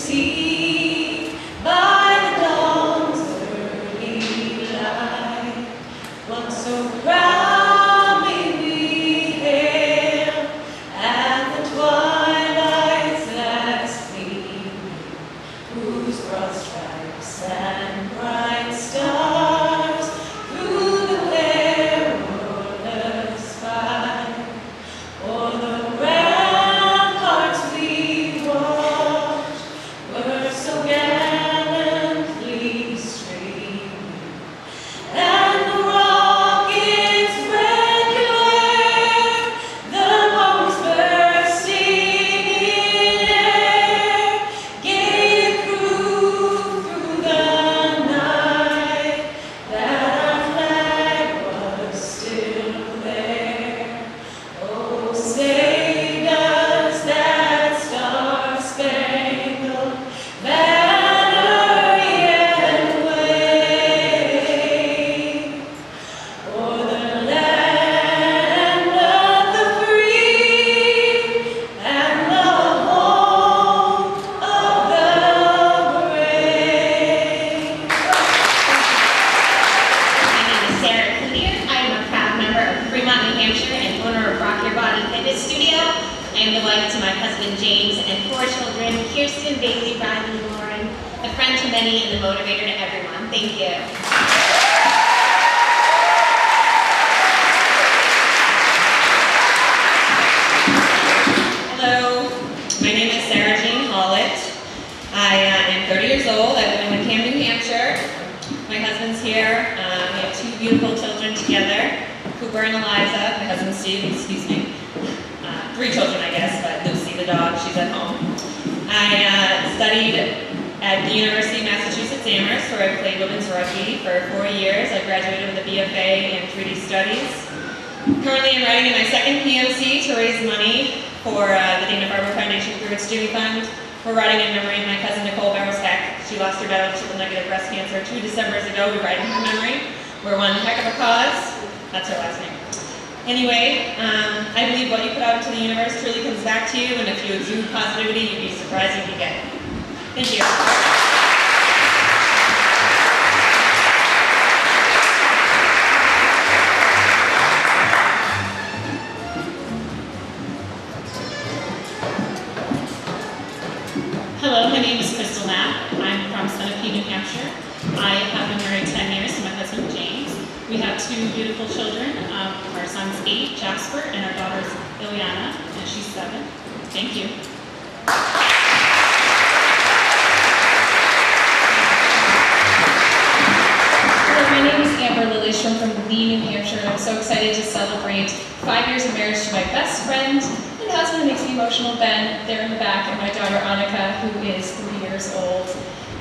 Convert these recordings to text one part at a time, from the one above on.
see by the dawn's early light what so proudly we hailed at the twilight's last gleam, whose broad stripes and bright stars through the perilous fight o'er the ramparts we watched were so gallantly streaming, and the rockets' red glare, the bombs bursting in air, gave proof through the night that our flag was still there. Oh, say does that star-spangled banner yet wave o'er the land of the free and the home of the brave? My name is Sarah Cloutier. I am a proud member of Fremont, New Hampshire, and owner of Rock Your Body Fitness Studio. I am the wife to my husband James and 4 children, Kirsten, Bailey, Riley, and Lauren, a friend to many and the motivator to everyone. Thank you. Hello, my name is Sarah Jean Hollett. I am 30 years old. I live in Wickham, New Hampshire. My husband's here. We have 2 beautiful children together, Cooper and Eliza. My husband Steve, excuse me. 3 children, I guess, but Lucy, the dog, she's at home. I studied at the University of Massachusetts Amherst, where I played women's rugby for 4 years. I graduated with a BFA in 3D Studies. Currently, I'm writing in my second PMC to raise money for the Dana-Farber Foundation through its Dewey Fund. We're writing in memory of my cousin Nicole Barrows-Heck. She lost her battle to triple-negative breast cancer 2 Decembers ago. We write in her memory. We're one heck of a cause. That's her last name. Anyway, I believe what you put out into the universe truly comes back to you, and if you exude positivity, you'd be surprised if you get it. Thank you. Hello, my name is Crystal Knapp. I'm from Sunapee, New Hampshire. I have been married 10 years to my husband, James. We have 2 beautiful children. Our son's 8, Jasper, and our daughter's Ileana, and she's 7. Thank you. Hello, my name is Amber Lilyestrom from Lee, New Hampshire, and I'm so excited to celebrate 5 years of marriage to my best friend and husband that makes me emotional, Ben, there in the back, and my daughter Annika, who is 3 years old.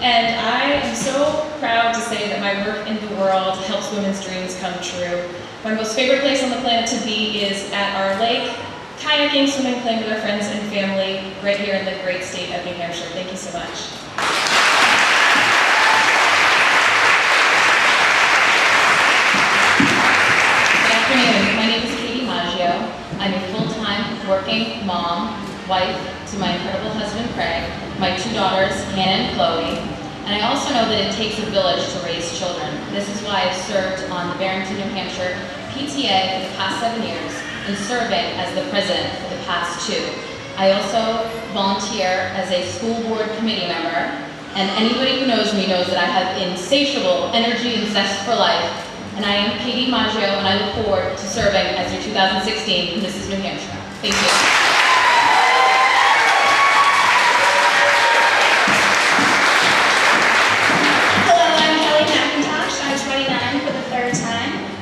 And I am so proud to say that my work in the world helps women's dreams come true. My most favorite place on the planet to be is at our lake, kayaking, swimming, playing with our friends and family right here in the great state of New Hampshire. Thank you so much. Good afternoon. My name is Katie Maggio. I'm a full-time working mom, wife to my incredible husband Craig, my 2 daughters, Hannah and Chloe, and I also know that it takes a village to raise children. This is why I've served on the Barrington, New Hampshire PTA for the past 7 years and serving as the president for the past 2. I also volunteer as a school board committee member, and anybody who knows me knows that I have insatiable energy and zest for life, and I am Katie Maggio, and I look forward to serving as your 2016 Mrs. New Hampshire. Thank you.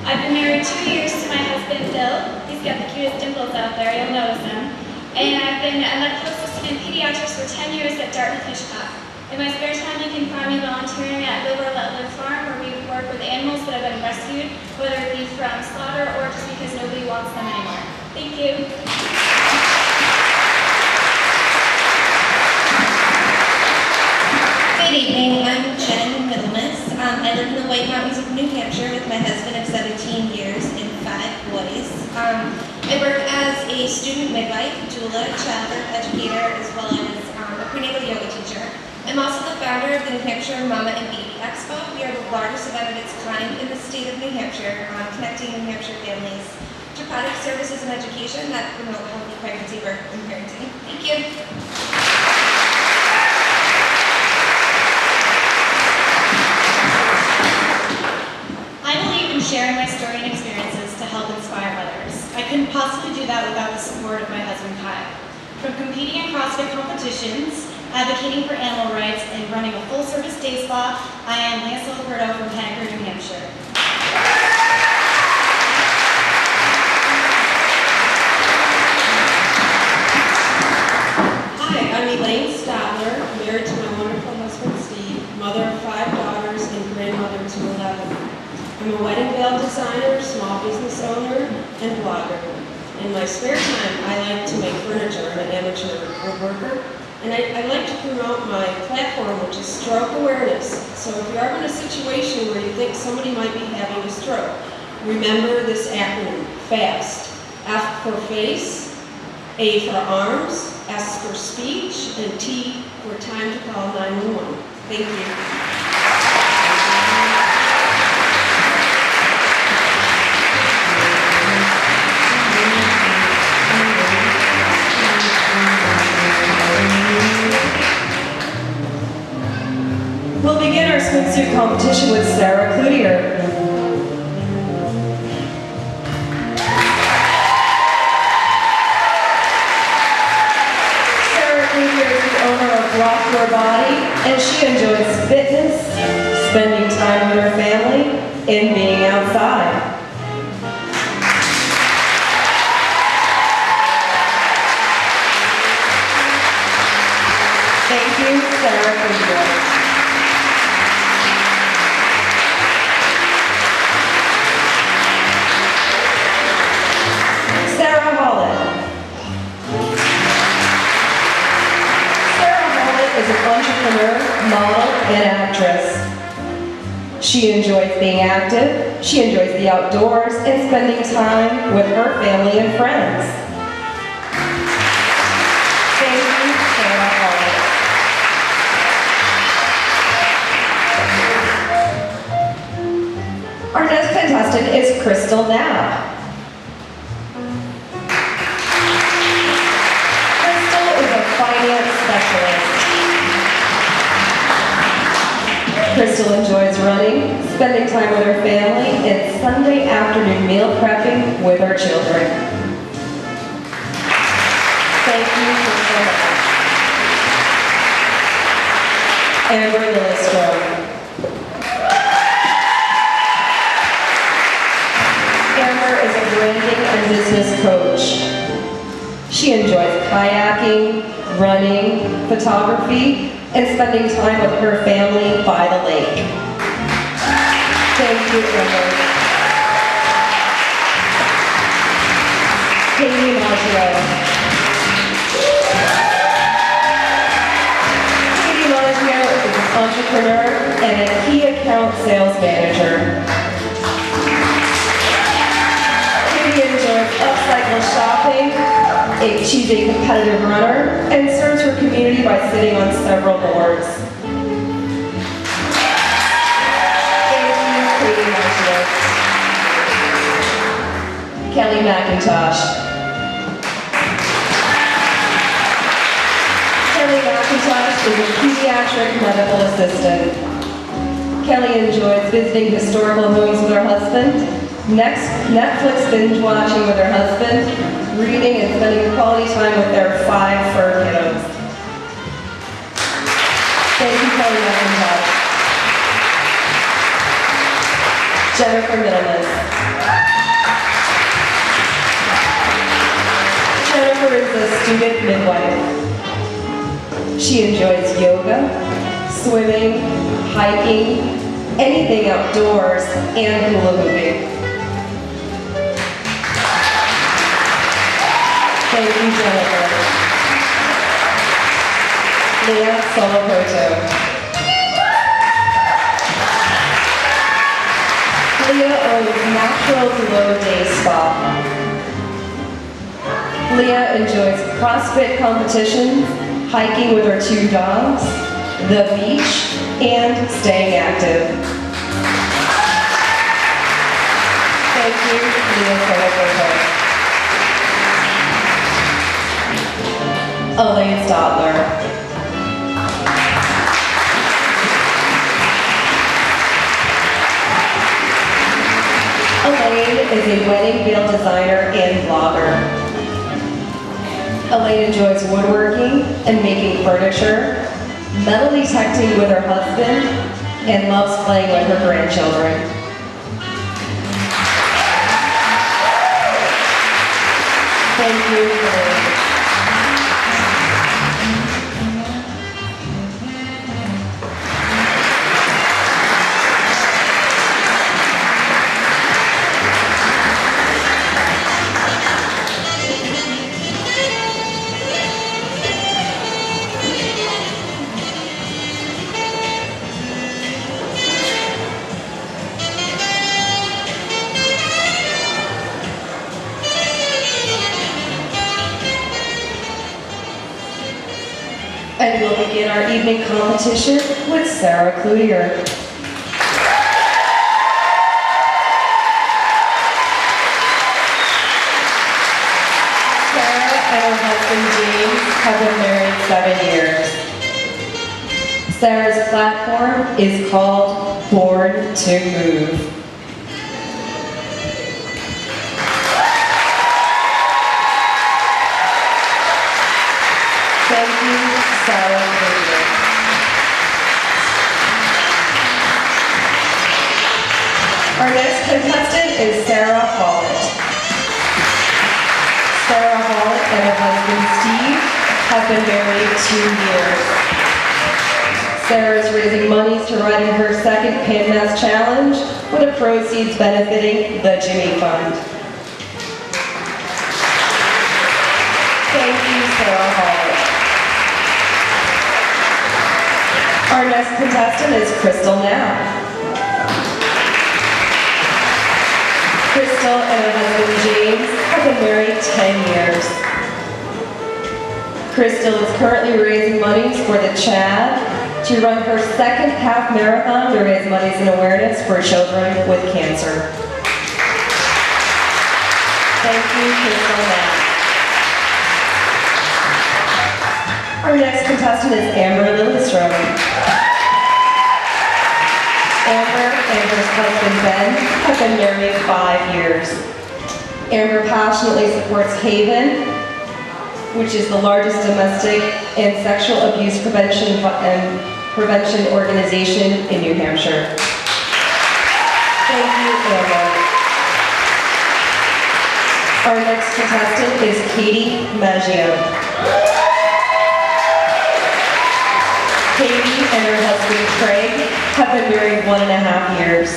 I've been married 2 years to my husband, Bill. He's got the cutest dimples out there, you'll notice him. And I've been a medical assistant in pediatrics for 10 years at Dartmouth, Hitchcock. In my spare time, you can find me volunteering at Live Let Live Farm, where we work with animals that have been rescued, whether it be from slaughter or just because nobody wants them anymore. Thank you. Good evening, I'm Jen Middlemas. I live in the White Mountains of New Hampshire with my husband of 17 years and 5 boys. I work as a student midwife, doula, childbirth educator, as well as a prenatal yoga teacher. I'm also the founder of the New Hampshire Mama and Baby Expo. We are the largest event of its kind in the state of New Hampshire, connecting New Hampshire families to product, services, and education that promote healthy pregnancy, birth, and parenting. Thank you. I believe in sharing my story and experiences to help inspire others. I couldn't possibly do that without the support of my husband, Kyle. From competing in CrossFit competitions, advocating for animal rights, and running a full-service day spa, I am Lance Loperto from Henniker, New Hampshire. Hi, I'm Elaine Stadler, married to my wonderful husband, Steve, mother of 5 daughters, and grandmother to 11. I'm a wedding veil designer, small business owner, and blogger. In my spare time, I like to make furniture. I'm an amateur woodworker. And I like to promote my platform, which is stroke awareness. So if you're ever in a situation where you think somebody might be having a stroke, remember this acronym, FAST. F for face, A for arms, S for speech, and T for time to call 911. Thank you. We'll begin our swimsuit competition with Sarah Cloutier. Sarah Cloutier is the owner of Rock Your Body, and she enjoys fitness, spending time with her family, and being outside. Thank you, Sarah Cloutier. Sarah Hollett. Sarah Hollett is an entrepreneur, model, and actress. She enjoys being active, she enjoys the outdoors, and spending time with her family and friends. Thank you, Sarah Hollett. Our next contestant is Crystal Knapp. Crystal is a finance specialist. Crystal enjoys running, spending time with her family, and Sunday afternoon meal prepping with her children. Thank you, Crystal Knapp. Amber Lilyestrom. Amber is a branding and business coach. She enjoys kayaking, running, photography, and spending time with her family by the lake. Thank you, Amber. Katie Maggio. Katie Maggio is an entrepreneur and a key account sales manager. Katie enjoys upcycle shopping. She's a competitive runner and serves her community by sitting on several boards. Thank you, Katie Maggio. Kelly McIntosh. Kelly McIntosh is a pediatric medical assistant. Kelly enjoys visiting historical homes with her husband, Netflix binge watching with her husband, reading and spending quality time with their 5 fur kiddos. Thank you, Kelly McIntosh. Jennifer Middleman. Jennifer is a student midwife. She enjoys yoga, swimming, hiking, anything outdoors, and hula hooping. Thank you, Jennifer. Leah Solopoto. Leah owns Natural Glow Day Spa. Leah enjoys CrossFit competitions, hiking with her 2 dogs, the beach, and staying active. Thank you, Leah Soderbergh. Elaine Stotler. Elaine is a wedding veil designer and blogger. Elaine enjoys woodworking and making furniture, metal detecting with her husband, and loves playing with her grandchildren. Thank you, Elaine. And we'll begin our evening competition with Sarah Cloutier. Sarah and her husband James have been married 7 years. Sarah's platform is called Born to Move. Thank you, Sarah Cloutier. Our next contestant is Sarah Hollett. Sarah Hollett and her husband Steve have been married 2 years. Sarah is raising monies to run in her second Pin Mass Challenge, with the proceeds benefiting the Jimmy Fund. Thank you, Sarah Hollett. Our next contestant is Crystal Knapp. Crystal and her husband James have been married 10 years. Crystal is currently raising monies for the CHAD to run her second half marathon to raise monies and awareness for children with cancer. Thank you, Crystal Knapp. Our next contestant is Amber Lilyestrom. Amber and her husband Ben have been married 5 years. Amber passionately supports Haven, which is the largest domestic and sexual abuse prevention organization in New Hampshire. Thank you, Amber. Our next contestant is Katie Maggio. Katie and her husband Craig have been married 1.5 years.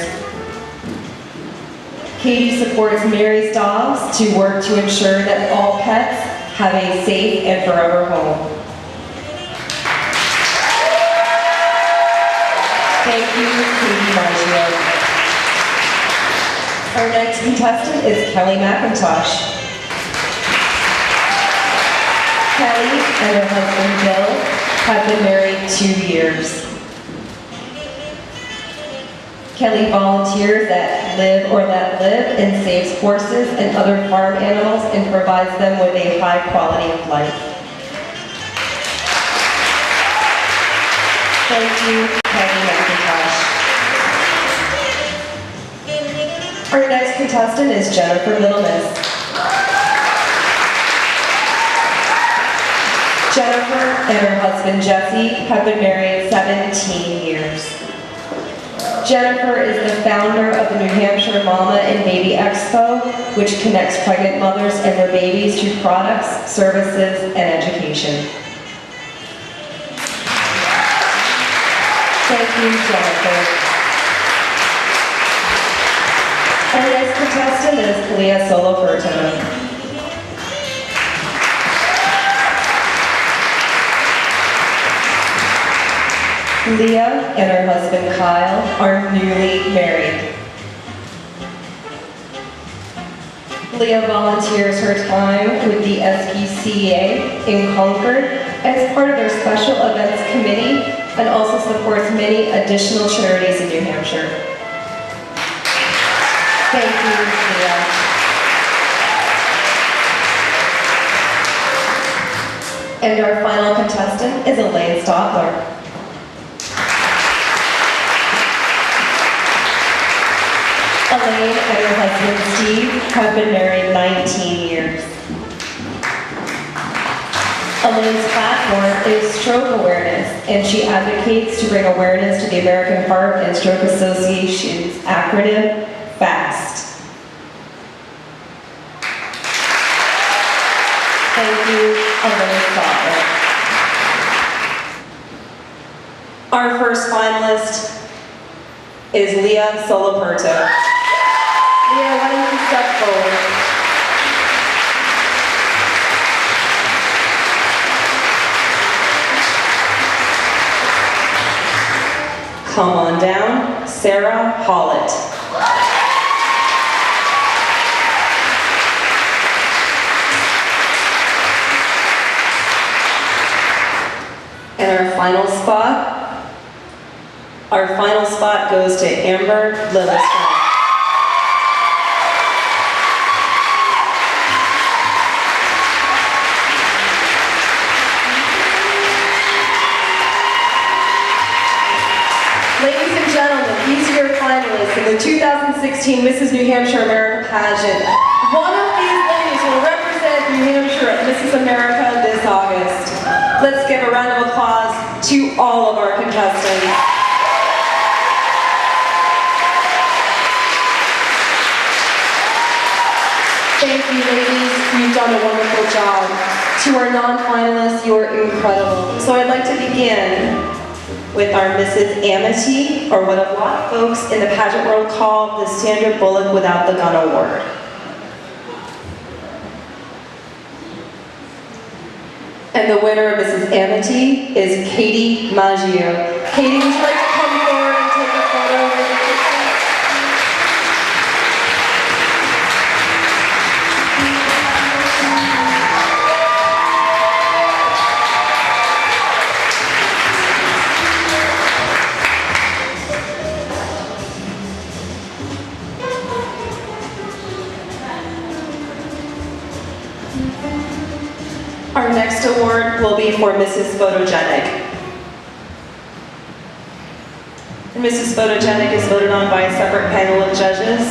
Katie supports Mary's Dogs to work to ensure that all pets have a safe and forever home. Thank you, Katie Maggio. Our next contestant is Kelly McIntosh. Kelly and her husband Bill have been married 2 years. Kelly volunteers at Live or Let Live and saves horses and other farm animals and provides them with a high quality of life. Thank you, Kelly McIntosh. Our next contestant is Jennifer Middlemiss. Jennifer and her husband Jesse have been married 17 years. Jennifer is the founder of the New Hampshire Mama and Baby Expo, which connects pregnant mothers and their babies to products, services, and education. Thank you, Jennifer. Our next contestant is Leah Soloferto. Leah and her husband Kyle are newly married. Leah volunteers her time with the SPCA in Concord as part of their special events committee and also supports many additional charities in New Hampshire. Thank you, Leah. And our final contestant is Elaine Stadler. Elaine and her husband Steve have been married 19 years. Elaine's platform is stroke awareness, and she advocates to bring awareness to the American Heart and Stroke Association's acronym, FAST. Thank you, Elaine Stadler. Our first finalist is Leah Soloperto. Leah, why don't you step forward? Come on down, Sarah Hollett. And our final spot goes to Amber Lilyestrom. Ladies and gentlemen, these are your finalists in the 2016 Mrs. New Hampshire America Pageant. One of these ladies will represent New Hampshire at Mrs. America this August. Let's give a round of applause to all of our contestants. Thank you, ladies. You've done a wonderful job. To our non-finalists, you are incredible. So I'd like to begin with our Mrs. Amity, or what a lot of folks in the pageant world call the Sandra Bullock Without the Gun Award. And the winner of Mrs. Amity is Katie Maggio. Katie, would you like to come forward and take a photo with the picture? Our next award will be for Mrs. Photogenic. And Mrs. Photogenic is voted on by a separate panel of judges,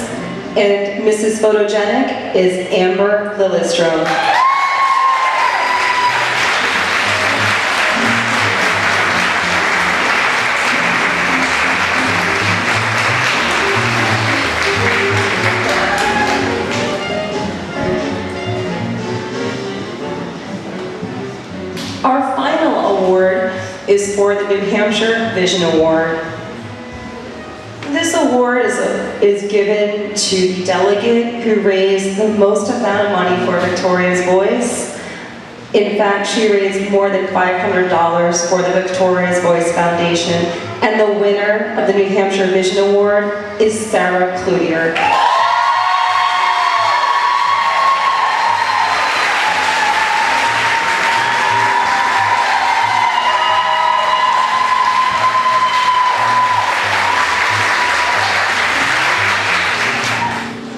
and Mrs. Photogenic is Amber Lilyestrom. Our final award is for the New Hampshire Vision Award. This award is given to the delegate who raised the most amount of money for Victoria's Voice. In fact, she raised more than $500 for the Victoria's Voice Foundation, and the winner of the New Hampshire Vision Award is Sarah Cloutier.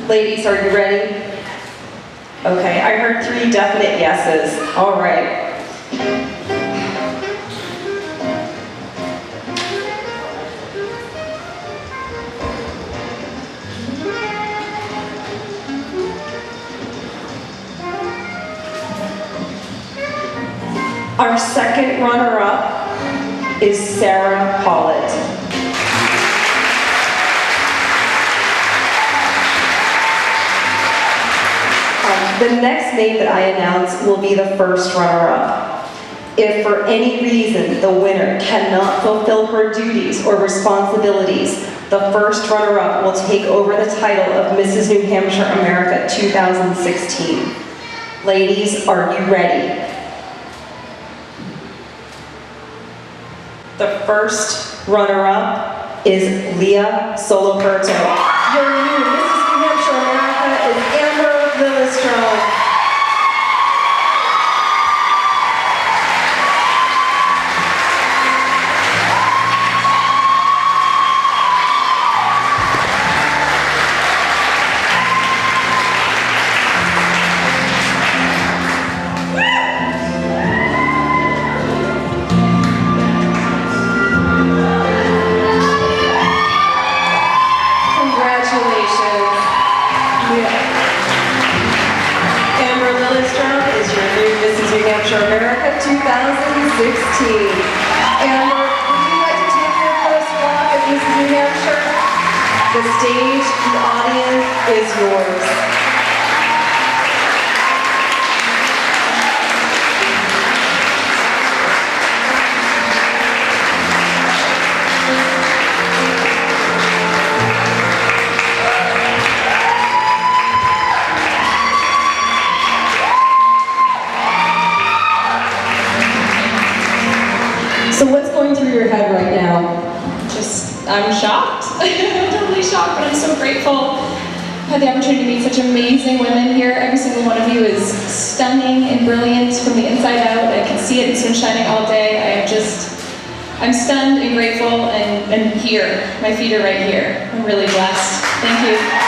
Ladies, are you ready? Okay, I heard 3 definite yeses. All right. Our second runner-up is Sarah Hollett. The next name that I announce will be the first runner-up. If for any reason the winner cannot fulfill her duties or responsibilities, the first runner-up will take over the title of Mrs. New Hampshire America 2016. Ladies, are you ready? The first runner-up is Leah Soloperto. Your new Mrs. New Hampshire America is Amber Lilyestrom. Congratulations. Amber Lilyestrom is your new Mrs. New Hampshire America 2016. Amber, would you like to take your first walk as Mrs. New Hampshire? The stage, the audience is yours. So what's going through your head right now? I'm shocked. I'm totally shocked, but I'm so grateful. I've had the opportunity to meet such amazing women here. Every single one of you is stunning and brilliant from the inside out. I can see it, it's been shining all day. I'm stunned and grateful and here. My feet are right here. I'm really blessed. Thank you.